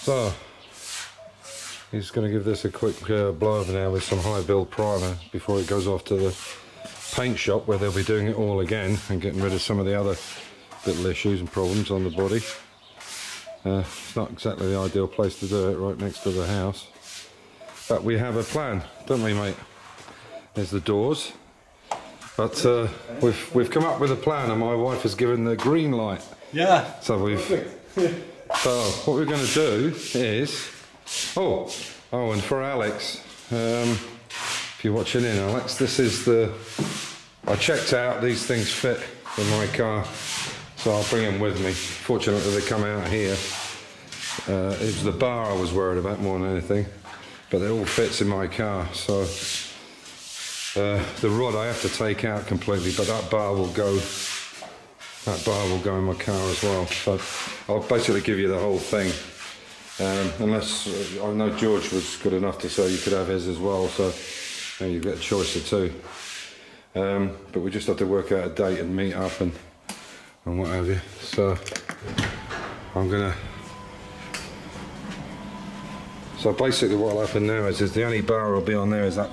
So he's going to give this a quick blow over now with some high build primer before it goes off to the paint shop, where they'll be doing it all again and getting rid of some of the other little issues and problems on the body. It's not exactly the ideal place to do it, right next to the house, but we have a plan, don't we, mate? There's the doors, but we've come up with a plan, and my wife has given the green light. Yeah. So so what we're going to do is, oh, and for Alex, if you're watching in, Alex, this is I checked out, these things fit in my car, so I'll bring them with me. Fortunately they come out here. It was the bar I was worried about more than anything, but it all fits in my car. So the rod I have to take out completely, but that bar will go in my car as well. So I'll basically give you the whole thing, unless I know George was good enough to say you could have his as well, so you get a choice of two. But we just have to work out a date and meet up and what have you. So so basically what will happen now is the only bar will be on there is that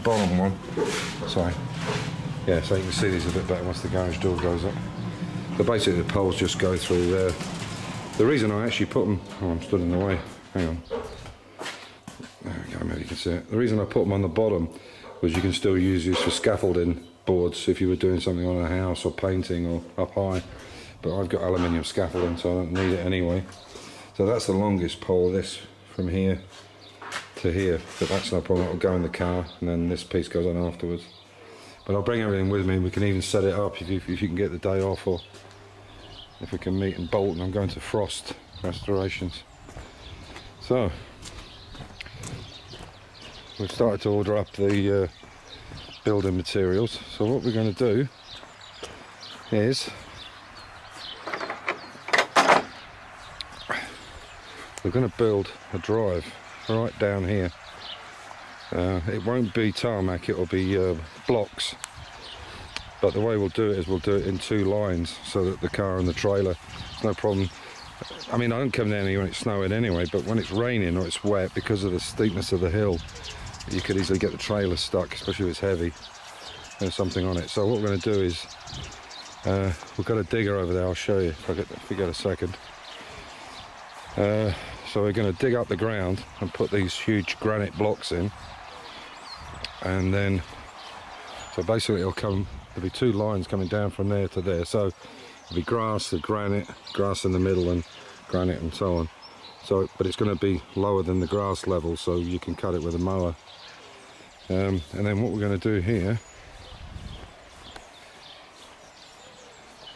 bottom one. Sorry. Yeah, so you can see these a bit better once the garage door goes up. So basically the poles just go through there. The reason I actually put them, I'm stood in the way, hang on. There we go, maybe you can see it. The reason I put them on the bottom was you can still use these for scaffolding boards if you were doing something on a house or painting or up high. But I've got aluminium scaffolding, so I don't need it anyway. So that's the longest pole, this from here to here, but that's no problem, it'll go in the car, and then this piece goes on afterwards. But I'll bring everything with me, and we can even set it up if you can get the day off, or if we can meet in Bolton. I'm going to Frost Restorations. So we've started to order up the building materials. So what we're going to do is we're going to build a drive right down here. It won't be tarmac, it'll be blocks, but the way we'll do it is we'll do it in two lines so that the car and the trailer, it's no problem. I mean, I don't come down here when it's snowing anyway, but when it's raining or it's wet, because of the steepness of the hill, you could easily get the trailer stuck, especially if it's heavy. There's something on it. So what we're going to do is we've got a digger over there. I'll show you if we get a second. So we're going to dig up the ground and put these huge granite blocks in, and then so basically there'll be two lines coming down from there to there. So it'll be grass, the granite, grass in the middle, and granite, and so on. So, but it's going to be lower than the grass level, so you can cut it with a mower. And then what we're going to do here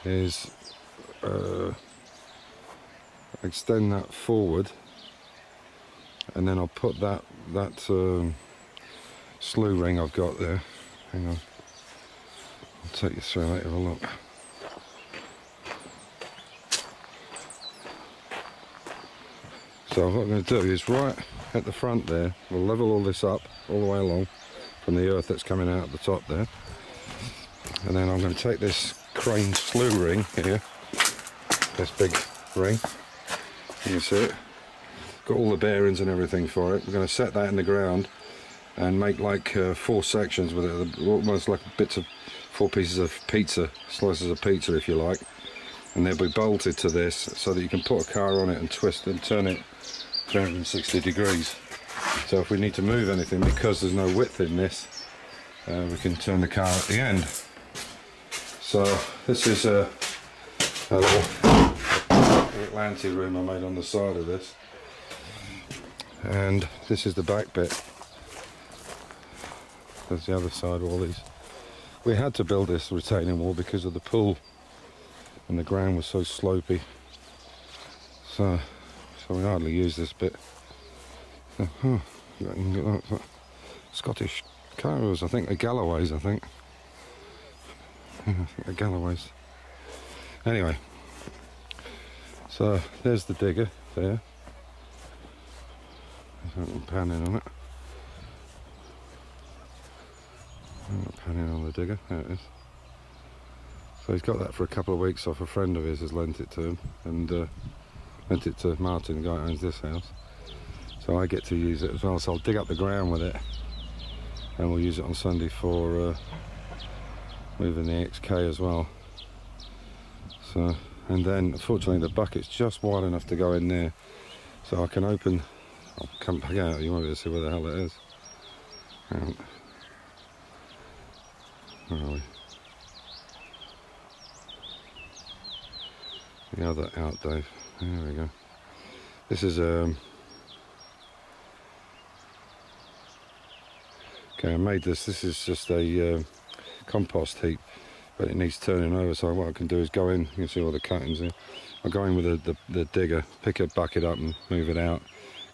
is extend that forward, and then I'll put that slew ring I've got there. Hang on, I'll take you through it. Have a look. So what I'm going to do is right at the front there, we'll level all this up all the way along from the earth that's coming out at the top there, and then I'm going to take this crane slew ring here, this big ring, you can see it, got all the bearings and everything for it. We're going to set that in the ground and make like 4 sections with it, almost like bits of 4 pieces of pizza, slices of pizza if you like, and they'll be bolted to this so that you can put a car on it and twist and turn it 360 degrees. So if we need to move anything, because there's no width in this, we can turn the car at the end. So this is a little anti-room I made on the side of this, and this is the back bit. There's the other side of all these. We had to build this retaining wall because of the pool, and the ground was so slopey, so we hardly use this bit. Scottish cars, I think they're Galloways, I think they're Galloways. Anyway, so there's the digger there. There's a panning on it. Panning on the digger, there it is. So he's got that for a couple of weeks off. A friend of his has lent it to him, and lent it to Martin, the guy who owns this house. So I get to use it as well. So I'll dig up the ground with it, and we'll use it on Sunday for moving the XK as well. So, and then unfortunately the bucket's just wide enough to go in there, so I can open. I'll come back out. You won't be able to see where the hell it is. Where are we? The other out, Dave. There we go. This is okay, I made this. This is just a compost heap, but it needs turning over. So what I can do is go in. You can see all the cuttings here. I'll go in with the digger, pick a bucket up and move it out,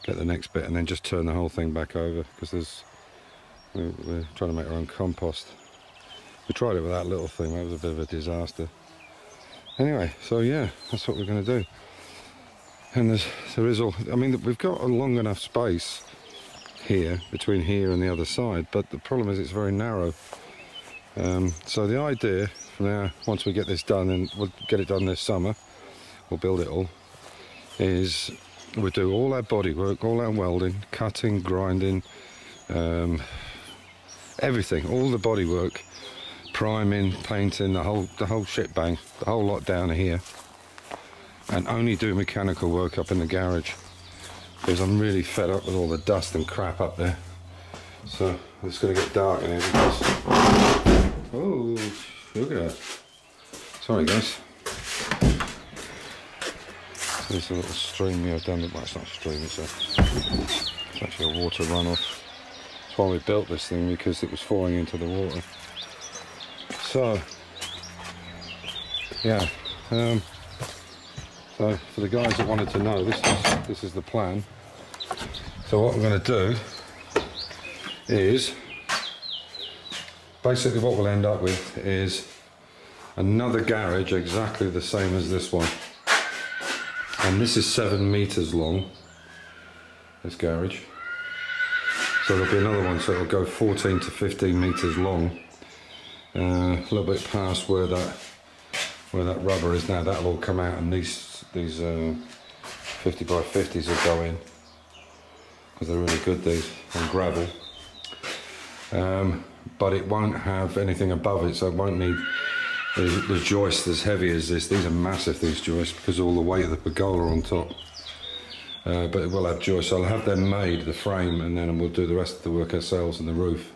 get the next bit, and then just turn the whole thing back over, because we're trying to make our own compost. We tried it with that little thing. That was a bit of a disaster. Anyway, so yeah, that's what we're going to do. And there is all. I mean, we've got a long enough space here between here and the other side, but the problem is it's very narrow. So the idea from now, once we get this done, and we'll get it done this summer, we'll build it all, is we'll do all our bodywork, all our welding, cutting, grinding, everything, all the bodywork, priming, painting, the whole shitbang, the whole lot down here, and only do mechanical work up in the garage, because I'm really fed up with all the dust and crap up there. So it's going to get dark in here because, oh, look at that. Sorry guys. So there's a little stream here down the, well, it's not a stream, it's actually a water runoff. That's why we built this thing, because it was falling into the water. So yeah, so for the guys that wanted to know, this is the plan. So what we're going to do is, basically what we'll end up with is another garage exactly the same as this one, and this is 7 meters long, this garage. So there'll be another one, so it'll go 14 to 15 meters long. A little bit past where that rubber is now, that'll all come out, and these 50 by 50s will go in, because they're really good, these, on gravel. But it won't have anything above it, so it won't need the joist as heavy as this. These are massive, these joists, because of all the weight of the pergola on top. But it will have joists, so I'll have them made, the frame, and then we'll do the rest of the work ourselves and the roof.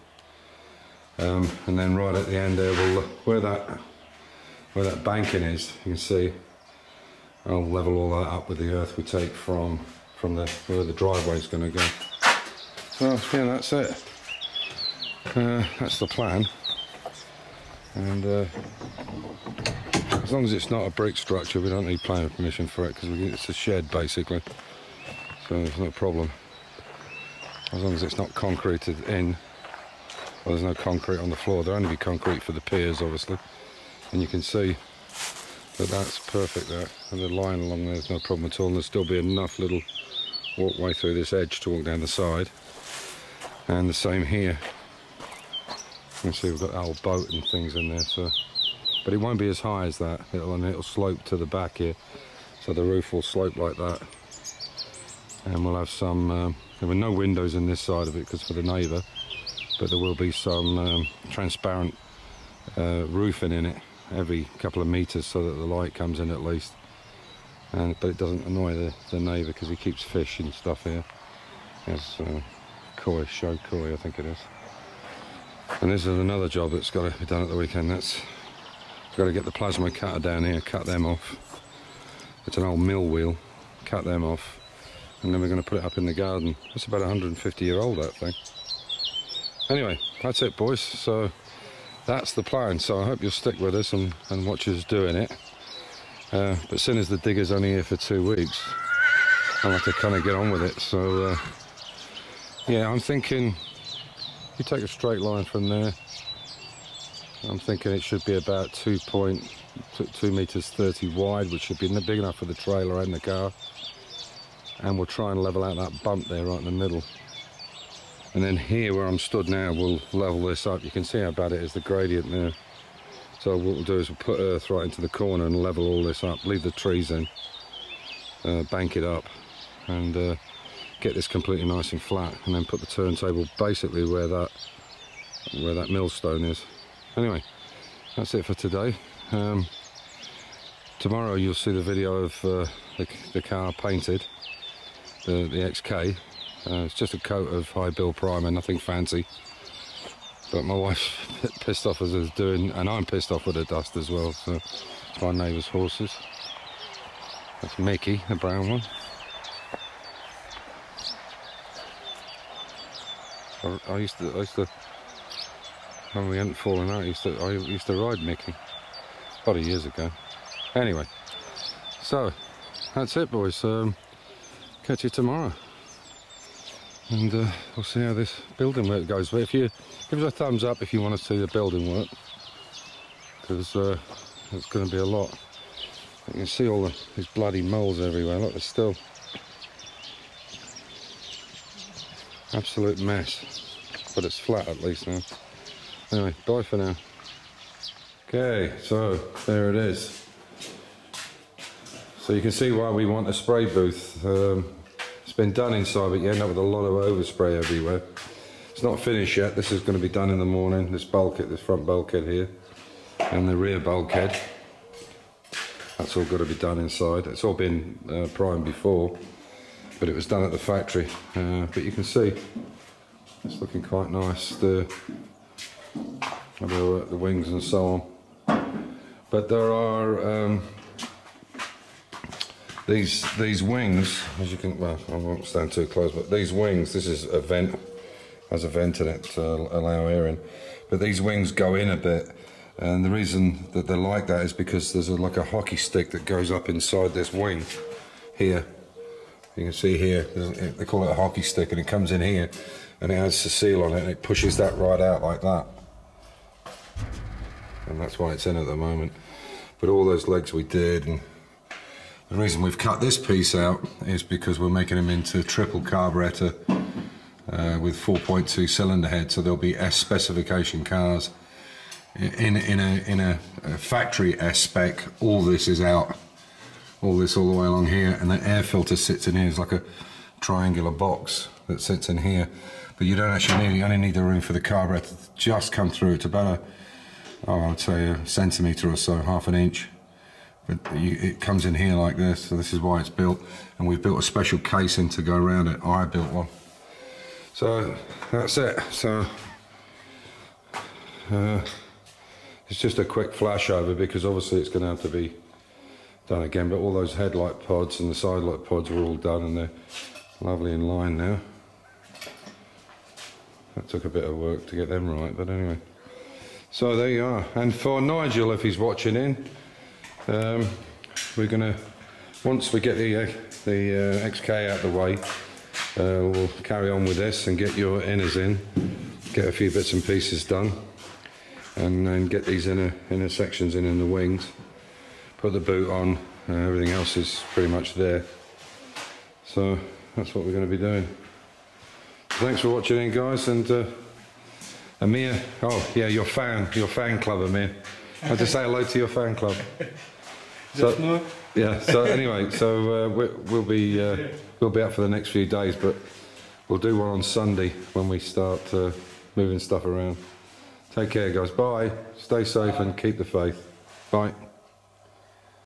And then right at the end there, where that banking is, you can see, I'll level all that up with the earth we take from where the driveway is going to go. So yeah, that's it. That's the plan. And as long as it's not a brick structure, we don't need planning permission for it, because it's a shed basically. So there's no problem. As long as it's not concreted in. Well, there's no concrete on the floor. There'll only be concrete for the piers, obviously. And you can see that that's perfect there. And the line along there is no problem at all. And there'll still be enough little walkway through this edge to walk down the side. And the same here. You can see we've got old boat and things in there. So, but it won't be as high as that. It'll slope to the back here. So the roof will slope like that. And we'll have some, there were no windows in this side of it because for the neighbour. But there will be some transparent roofing in it every couple of meters, so that the light comes in at least. But it doesn't annoy the neighbour, because he keeps fish and stuff here. There's koi, show koi, I think it is. And this is another job that's got to be done at the weekend. We've got to get the plasma cutter down here, cut them off. It's an old mill wheel, cut them off, and then we're going to put it up in the garden. It's about 150-year-old, that thing. Anyway, that's it, boys. So that's the plan. So I hope you'll stick with us and watch us doing it. But seeing as the digger's only here for 2 weeks, I'll have to kind of get on with it. So yeah, I'm thinking, you take a straight line from there, I'm thinking it should be about 2 meters 30 wide, which should be big enough for the trailer and the car. And we'll try and level out that bump there right in the middle. And then here where I'm stood now, we'll level this up. You can see how bad it is, the gradient there. So what we'll do is we'll put earth right into the corner and level all this up, leave the trees in. bank it up and get this completely nice and flat, and then put the turntable basically where that millstone is. Anyway, that's it for today. Tomorrow you'll see the video of the car painted, the XK. It's just a coat of high build primer, nothing fancy. But my wife's pissed off as it's doing, and I'm pissed off with the dust as well. So it's my neighbour's horses. That's Mickey, the brown one. I used to, when we hadn't fallen out, I used to ride Mickey, about years ago. Anyway, so that's it, boys. Catch you tomorrow, and we'll see how this building work goes. But if you give us a thumbs up if you want to see the building work, because it's going to be a lot. You can see all these bloody moles everywhere. Look, there's still absolute mess, but it's flat at least now. Anyway, bye for now. Okay, so there it is. So you can see why we want a spray booth. It's been done inside, but you end up with a lot of overspray everywhere. It's not finished yet. This is going to be done in the morning. This bulkhead, this front bulkhead here, and the rear bulkhead. That's all got to be done inside. It's all been primed before, but it was done at the factory. But you can see it's looking quite nice. The wings and so on. But there are these wings, as you can, well, I won't stand too close, but these wings, this is a vent, has a vent in it to allow air in. But these wings go in a bit, and the reason that they're like that is because there's like a hockey stick that goes up inside this wing here. You can see here, they call it a hockey stick, and it comes in here, and it has the seal on it, and it pushes that right out like that. And that's why it's in at the moment. But all those legs we did, and the reason we've cut this piece out is because we're making them into triple carburetor with 4.2 cylinder head, so there'll be S specification cars. In a factory S spec, all this is out, all the way along here, and the air filter sits in here. It's like a triangular box that sits in here, but you don't actually need, you only need the room for the carburetor to just come through. It's about I would say a centimetre or so, half an inch. But it comes in here like this, so this is why it's built. And we've built a special casing to go around it. I built one. So that's it. So it's just a quick flash over, because obviously it's going to have to be done again. But all those headlight pods and the side light pods are all done, and they're lovely in line now. That took a bit of work to get them right, but anyway. So there you are. And for Nigel, if he's watching in, we're gonna, once we get the XK out of the way, we'll carry on with this and get your inners in, get a few bits and pieces done, and then get these inner sections in the wings, put the boot on. Everything else is pretty much there. So that's what we're going to be doing. Thanks for watching in, guys, and Amir, oh yeah, your fan club, Amir. I'll just say hello to your fan club. So, yeah, so anyway, so we'll be out for the next few days, but we'll do one on Sunday when we start moving stuff around. Take care, guys. Bye. Stay safe and keep the faith. Bye.